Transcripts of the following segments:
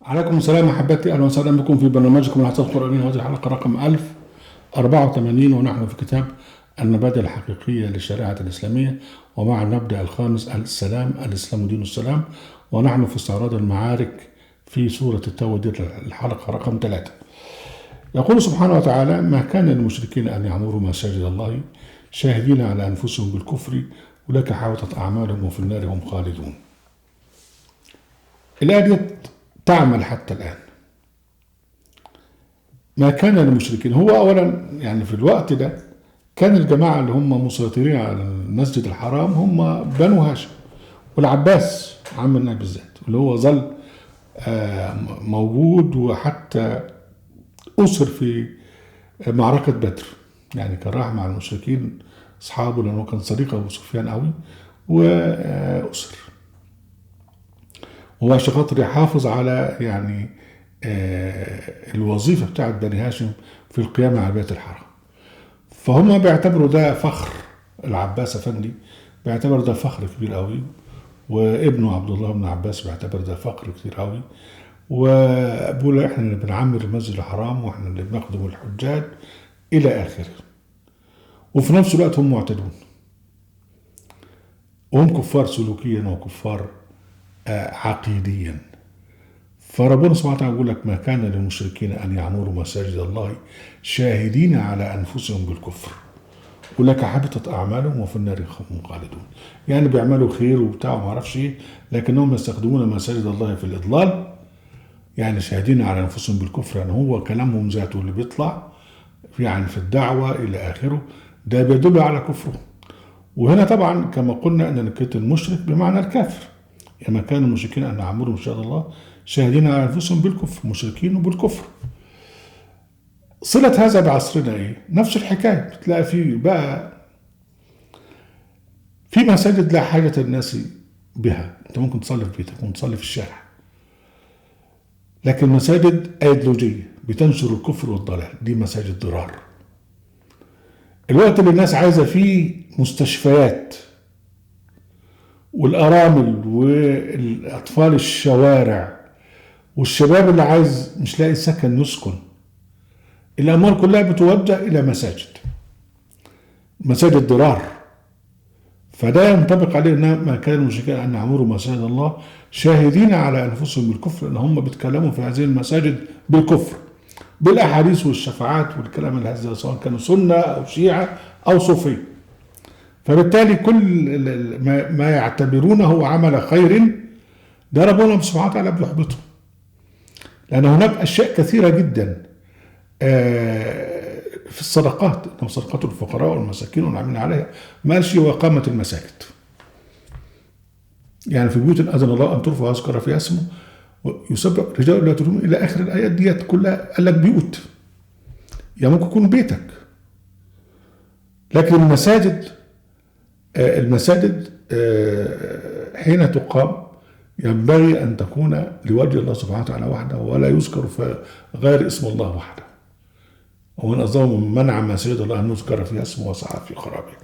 عليكم السلام أحبتي، أهلا وسهلا بكم في برنامجكم العطاء القرآني، وهذه الحلقة رقم 1084، ونحن في كتاب المبادئ الحقيقية للشريعة الإسلامية، ومع المبدأ الخامس السلام، الإسلام دين السلام، ونحن في استعراض المعارك في سورة التوبة، دي الحلقة رقم 3. يقول سبحانه وتعالى: ما كان للمشركين أن يعمروا مساجد الله شاهدين على أنفسهم بالكفر أولئك حبطت أعمالهم وفي النار هم خالدون. الآية دي تعمل حتى الآن. ما كان للمشركين، هو أولا يعني في الوقت ده كان الجماعة اللي هم مسيطرين على المسجد الحرام هم بنو هاشم والعباس عم النبي بالذات، اللي هو ظل موجود، وحتى أسر في معركة بدر. يعني كان راح مع المشركين أصحابه لأنه كان صديق أبو سفيان قوي، وأسر، هو عشان خاطر يحافظ على يعني الوظيفة بتاعت بني هاشم في القيام على بيت الحرام. فهم بيعتبروا ده فخر. العباس أفندي بيعتبر ده فخر كبير قوي، وابنه عبد الله بن عباس بيعتبر ده فخر كتير قوي، وبيقولوا احنا اللي بنعمر المسجد الحرام واحنا اللي بنخدم الحجاج الى اخره. وفي نفس الوقت هم معتدون، وهم كفار سلوكيا وكفار عقيديا. فربنا سبحانه وتعالى يقول لك: ما كان للمشركين ان يعمروا مساجد الله شاهدين على انفسهم بالكفر أولئك حبطت اعمالهم وفي النار هم خالدون. يعني بيعملوا خير وبتاع وما اعرفش ايه، لكنهم يستخدمون مساجد الله في الاضلال، يعني شاهدين على انفسهم بالكفر، يعني هو كلامهم ذاته اللي بيطلع يعني في الدعوه الى اخره ده بيدل على كفره. وهنا طبعا كما قلنا ان نكره المشرك بمعنى الكافر. يعني ما كان المشركين ان يعمروا مساجد الله شاهدين على انفسهم بالكفر، مشركين وبالكفر. صلة هذا بعصرنا ايه؟ نفس الحكايه. بتلاقي في بقى في مساجد لا حاجه الناس بها، انت ممكن تصلي في بيتك ممكن تصلي في الشارع، لكن مساجد ايديولوجيه بتنشر الكفر والضلال دي مساجد ضرار. الوقت اللي الناس عايزه فيه مستشفيات، والارامل والاطفال الشوارع، والشباب اللي عايز مش لاقي سكن يسكن، الاموال كلها بتوجه الى مساجد ضرار. فده ينطبق عليه ان ما كان المشركين ان يعمروا مساجد الله شاهدين على انفسهم بالكفر، ان هم بيتكلموا في هذه المساجد بالكفر بالاحاديث والشفاعات والكلام الهزلي، سواء كانوا سنه او شيعه او صوفيه. فبالتالي كل ما يعتبرونه عمل خير ده ربنا سبحانه وتعالى بيحبطه، لان هناك اشياء كثيره جدا في الصدقات، انما صدقات الفقراء والمساكين والعاملين عليها ماشي، واقامه المساجد. يعني في بيوت اذن الله ان ترفع ويذكر فيها اسمه يسبح رجال لا تلومون الى اخر الايات ديت كلها. قال لك بيوت، يعني ممكن يكون بيتك، لكن المساجد حين تقام ينبغي ان تكون لوجه الله سبحانه وتعالى وحده، ولا يذكر في غير اسم الله وحده. ومن أظلم من منع مساجد الله أن يذكر فيها اسمه وسعى في خرابها.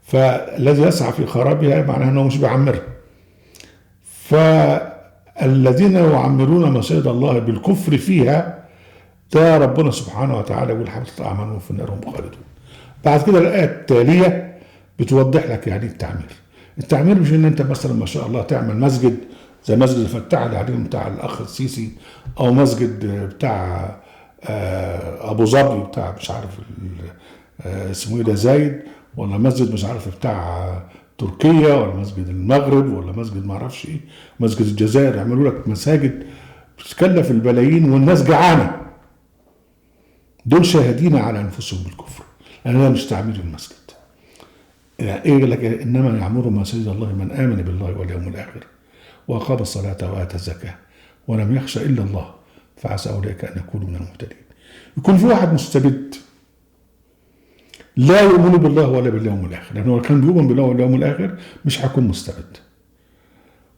فالذي يسعى في خرابها معناه أنه مش بيعمرها. فالذين يعمرون مساجد الله بالكفر فيها ده ربنا سبحانه وتعالى يقول: حبطت أعمالهم في النار هم خالدون. بعد كده الآية التالية بتوضح لك يعني التعمير. التعمير مش ان انت مثلا ما شاء الله تعمل مسجد زي مسجد الفتاح العليم بتاع الاخ السيسي، او مسجد بتاع ابو ظبي بتاع مش عارف اسمه ايه ده زايد، ولا مسجد مش عارف بتاع تركيا، ولا مسجد المغرب، ولا مسجد ما اعرفش ايه، مسجد الجزائر. يعملوا لك مساجد بتتكلف البلايين والناس جعانه. دول شاهدين على انفسهم بالكفر، لان ده مش تعمير المسجد. يعني ايه لك: انما يعمر مساجد الله من امن بالله واليوم الاخر واقام الصلاه واتى الزكاه ولم يخشى الا الله فعسى اولئك ان يكونوا من المهتدين. يكون في واحد مستبد لا يؤمن بالله ولا باليوم الاخر، لانه لو كان بيؤمن بالله واليوم الاخر مش هيكون مستبد.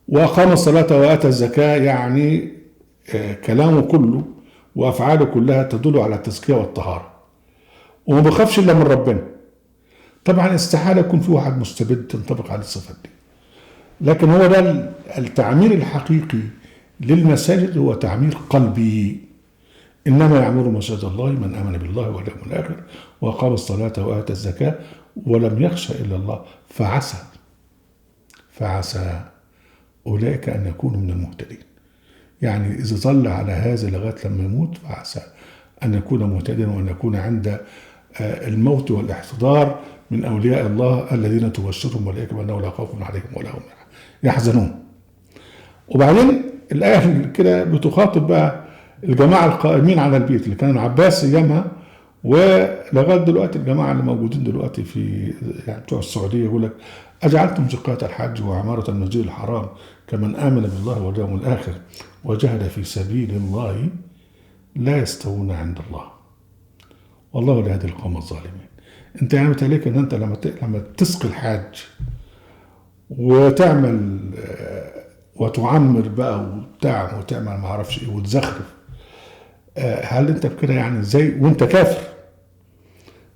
واقام الصلاه واتى الزكاه، يعني كلامه كله وافعاله كلها تدل على التزكيه والطهاره، وما بيخافش الا من ربنا. طبعا استحاله يكون في واحد مستبد تنطبق عليه الصفات دي. لكن هو ده التعمير الحقيقي للمساجد هو تعمير قلبي. إنما يعمر مساجد الله من آمن بالله واليوم الآخر وأقام الصلاة وآتى الزكاة ولم يخش إلا الله فعسى أولئك أن يكونوا من المهتدين. يعني إذا ظل على هذا لغاية لما يموت فعسى أن يكون مهتدين وأن يكون عند الموت والاحتضار من أولياء الله الذين تبشرهم الملائكة بأنه لا خوف عليهم ولا هم يحزنون. وبعدين الآية كده بتخاطب بقى الجماعة القائمين على البيت اللي كان العباس أيامها ولغاية دلوقتي الجماعة اللي موجودين دلوقتي في يعني بتوع السعودية يقول لك أجعلتم زكاة الحج وعمارة المسجد الحرام كمن آمن بالله واليوم الآخر وجاهد في سبيل الله لا يستوون عند الله والله لا يهدي القوم الظالمين. أنت يعني متهيألك إن أنت لما تسقي الحاج وتعمل وتعمر بقى وبتاع وتعمل ما اعرفش ايه وتزخرف، هل انت بكده يعني زي وانت كافر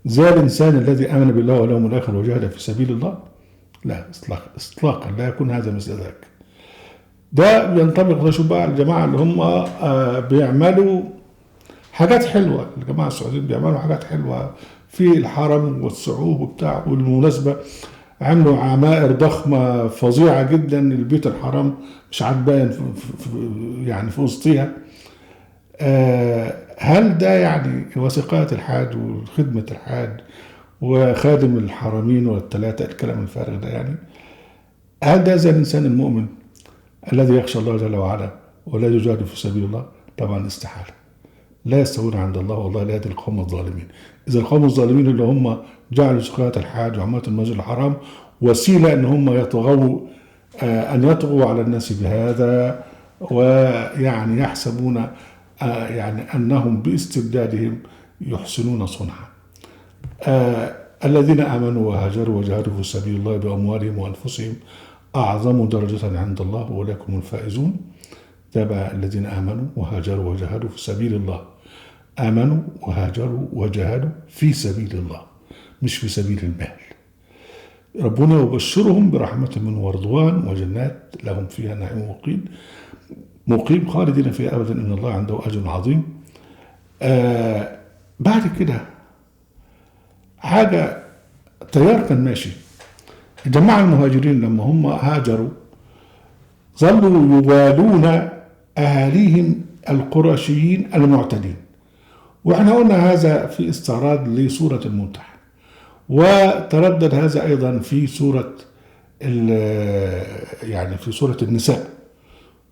زي الانسان الذي امن بالله واليوم الاخر وجاهد في سبيل الله؟ لا اطلاقا لا يكون هذا مثل ذاك. ده بينطبق ده شو بقى الجماعه اللي هم بيعملوا حاجات حلوه. الجماعه السعوديين بيعملوا حاجات حلوه في الحرم والصعود وبتاع. والمناسبه عملوا عمائر ضخمة فظيعة جدا البيت الحرام مش عاد يعني في وسطيها. هل ده يعني وثيقة الحاج وخدمة الحاج وخادم الحرمين والثلاثة الكلام الفارغ ده يعني هل ده زي الإنسان المؤمن الذي يخشى الله جل وعلا ولا يجاهد في سبيل الله؟ طبعا استحالة. لا يستوون عند الله والله لا يهدي القوم الظالمين. إذا القوم الظالمين اللي هم جعلوا زكاة الحاج وعمارة المسجد الحرام وسيلة أن هم يطغوا أن يطغوا على الناس بهذا ويعني يحسبون يعني أنهم باستبدادهم يحسنون صنعا. الذين آمنوا وهاجروا وجاهدوا في سبيل الله بأموالهم وأنفسهم أعظم درجة عند الله وأولئك هم الفائزون. تابع الذين آمنوا وهاجروا وجاهدوا في سبيل الله. آمنوا وهاجروا وجاهدوا في سبيل الله مش في سبيل المال. ربنا يبشرهم برحمة منه ورضوان وجنات لهم فيها نعيم مقيم خالدين فيها أبدا إن الله عنده أجر عظيم. بعد كده حاجة تيار كان ماشي. الجماعة المهاجرين لما هم هاجروا ظلوا يوالون أهاليهم القرشيين المعتدين. واحنا قلنا هذا في استعراض لسورة الممتحن وتردد هذا أيضا في سورة يعني في سورة النساء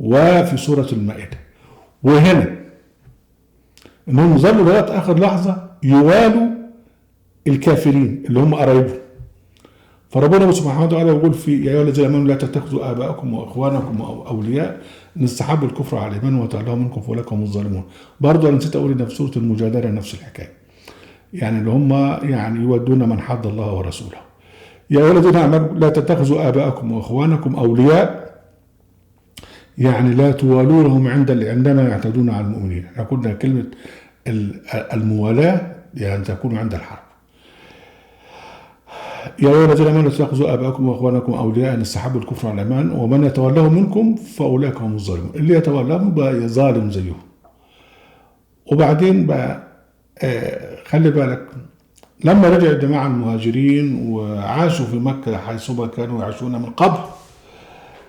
وفي سورة المائدة. وهنا انهم ظلوا لغاية آخر لحظة يوالوا الكافرين اللي هم قرايبهم. فربنا سبحانه وتعالى يقول في يا ايها الذين امنوا لا تتخذوا اباءكم واخوانكم اولياء ان استحبوا الكفر على الايمان وتولوا منكم فاولئك هم الظالمون. برضه انا نسيت اقول ان في سوره المجادله نفس الحكايه. يعني اللي هم يعني يودون من حد الله ورسوله. يا ايها الذين امنوا لا تتخذوا اباءكم واخوانكم اولياء يعني لا توالونهم عندما يعتدون على المؤمنين. احنا قلنا كلمه الموالاه يعني تكون عند الحرب. يا أيها الذين آمنوا لا تتخذوا آباءكم وإخوانكم أولياء إن استحبوا الكفر على الإيمان ومن يتولهم منكم فأولئك هم الظالمون. اللي يتولهم بقى ظالم زيهم. وبعدين بقى خلي بالك لما رجع الجماعة المهاجرين وعاشوا في مكة حيثما كانوا يعيشون من قبل.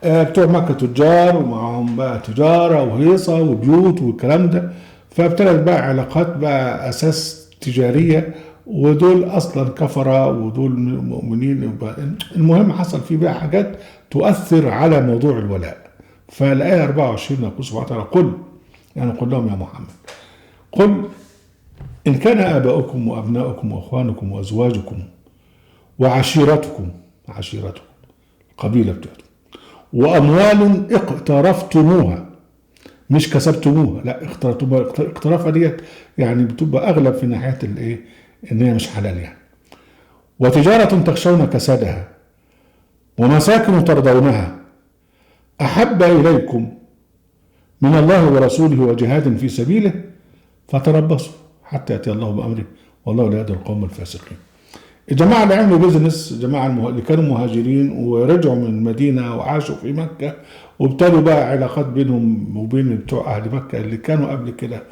بتوع مكة تجار ومعهم بقى تجارة وهيصة وبيوت والكلام ده. فابتدت بقى علاقات بقى أساس تجارية ودول اصلا كفره ودول مؤمنين. المهم حصل فيه بقى حاجات تؤثر على موضوع الولاء. فالايه 24 يقول سبحانه وتعالى قل يعني قل لهم يا محمد قل ان كان اباؤكم وابناؤكم واخوانكم وازواجكم وعشيرتكم القبيله بتاعتكم واموال اقترفتموها مش كسبتموها لا اقترافها ديت يعني بتبقى اغلب في ناحيه الايه ان هي مش حلال يعني. وتجارة تخشون كسادها ومساكن ترضونها احب اليكم من الله ورسوله وجهاد في سبيله فتربصوا حتى ياتي الله بامره والله لا يهدي القوم الفاسقين. الجماعه اللي عملوا بيزنس الجماعه اللي كانوا مهاجرين ورجعوا من المدينه وعاشوا في مكه وابتدوا بقى علاقات بينهم وبين بتوع أهل مكة اللي كانوا قبل كده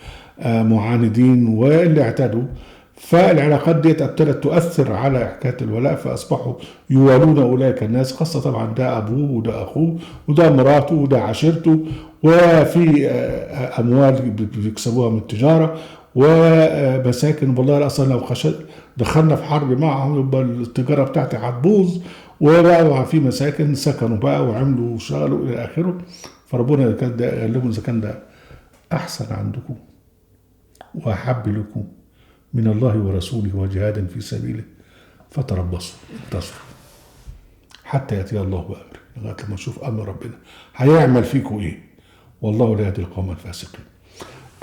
معاندين واللي اعتدوا. فالعلاقات دي ابتدت تؤثر على حكاية الولاء، فأصبحوا يوالون أولئك الناس، خاصة طبعا ده أبوه وده أخوه وده مراته وده عشيرته، وفي أموال بيكسبوها من التجارة ومساكن. والله أصلا لو دخلنا في حرب معهم يبقى التجارة بتاعتي هتبوظ، وبقى في مساكن سكنوا بقى وعملوا وشغلوا إلى آخره. فربنا قال لهم إذا كان ده أحسن عندكم وأحب لكم من الله ورسوله وجهاد في سبيله فتربصوا انتصروا حتى يأتي الله بأمره، لغاية لما نشوف أمر ربنا هيعمل فيكم إيه. والله لا يهدي القوم الفاسقين.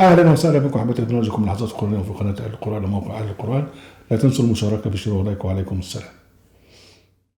أهلا وسهلا بكم أحبتي برنامجكم لحظات القرآن في قناة أهل القرآن وموقع أهل القرآن. لا تنسوا المشاركة بالشير واللايك، وعليكم السلام.